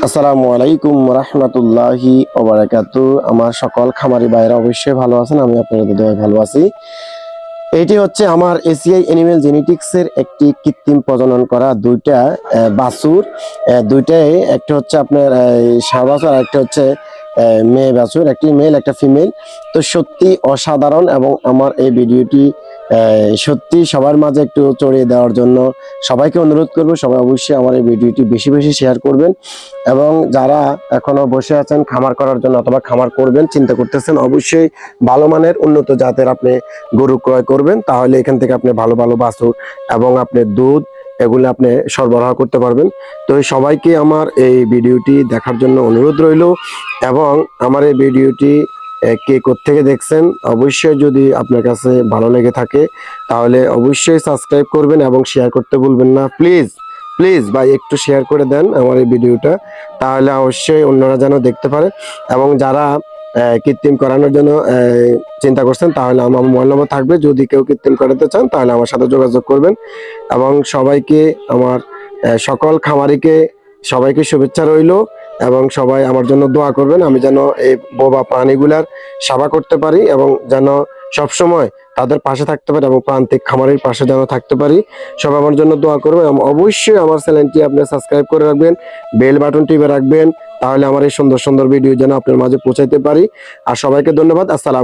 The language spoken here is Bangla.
আসসালামু আলাইকুম রহমতুল্লাহি ওবারাকাতু। আমার সকল খামারি ভাইরা অবশ্যই ভালো আছেন, আমি আপনাদের দোয়ায় ভালো আছি। এটি হচ্ছে আমার এসিআই অ্যানিমেল জেনেটিক্সের একটি কৃত্রিম প্রজনন করা দুইটা বাছুর। দুইটাই একটা হচ্ছে আপনার ষাঁড় বাছুর আর একটা হচ্ছে মেয়ে বাছুর, একটি মেল একটা ফিমেল। তো সত্যি অসাধারণ, এবং আমার এই ভিডিওটি সত্যি সবার মাঝে একটু ছড়িয়ে দেওয়ার জন্য সবাইকে অনুরোধ করবো, সবাই অবশ্যই আমার এই ভিডিওটি বেশি বেশি শেয়ার করবেন। এবং যারা এখনো বসে আছেন খামার করার জন্য অথবা খামার করবেন চিন্তা করতেছেন, অবশ্যই ভালো মানের উন্নত জাতের আপনি গরু ক্রয় করবেন, তাহলে এখান থেকে আপনি ভালো ভালো বাছুর এবং আপনি দুধ এগুলো আপনি সরবরাহ করতে পারবেন। তো সবাইকে আমার এই ভিডিওটি দেখার জন্য অনুরোধ রইল, এবং আমার এই ভিডিওটি কে কোত্থেকে দেখছেন অবশ্যই যদি আপনার কাছে ভালো লেগে থাকে তাহলে অবশ্যই সাবস্ক্রাইব করবেন এবং শেয়ার করতে ভুলবেন না। প্লিজ প্লিজ ভাই একটু শেয়ার করে দেন আমার এই ভিডিওটা, তাহলে অবশ্যই অন্যরা যেন দেখতে পারে। এবং যারা কৃত্রিম করানোর জন্য চিন্তা করছেন তাহলে আমার মোবাইল নম্বর থাকবে, যদি কেউ কৃত্রিম করাতে চান তাহলে আমার সাথে যোগাযোগ করবেন। এবং সবাইকে আমার সকল খামারিকে সবাইকে শুভেচ্ছা রইল, এবং সবাই আমার জন্য দোয়া করবেন, আমি যেন এই বোবা প্রাণীগুলার সেবা করতে পারি এবং যেন সবসময় তাদের পাশে থাকতে পারি এবং প্রান্তিক খামারের পাশে যেন থাকতে পারি। সবাই আমার জন্য দোয়া করবেন এবং অবশ্যই আমার চ্যানেলটি আপনি সাবস্ক্রাইব করে রাখবেন, বেল বাটন টিপে রাখবেন, তাহলে আমার এই সুন্দর সুন্দর ভিডিও যেন আপনার মাঝে পৌঁছাইতে পারি। আর সবাইকে ধন্যবাদ। আসসালাম।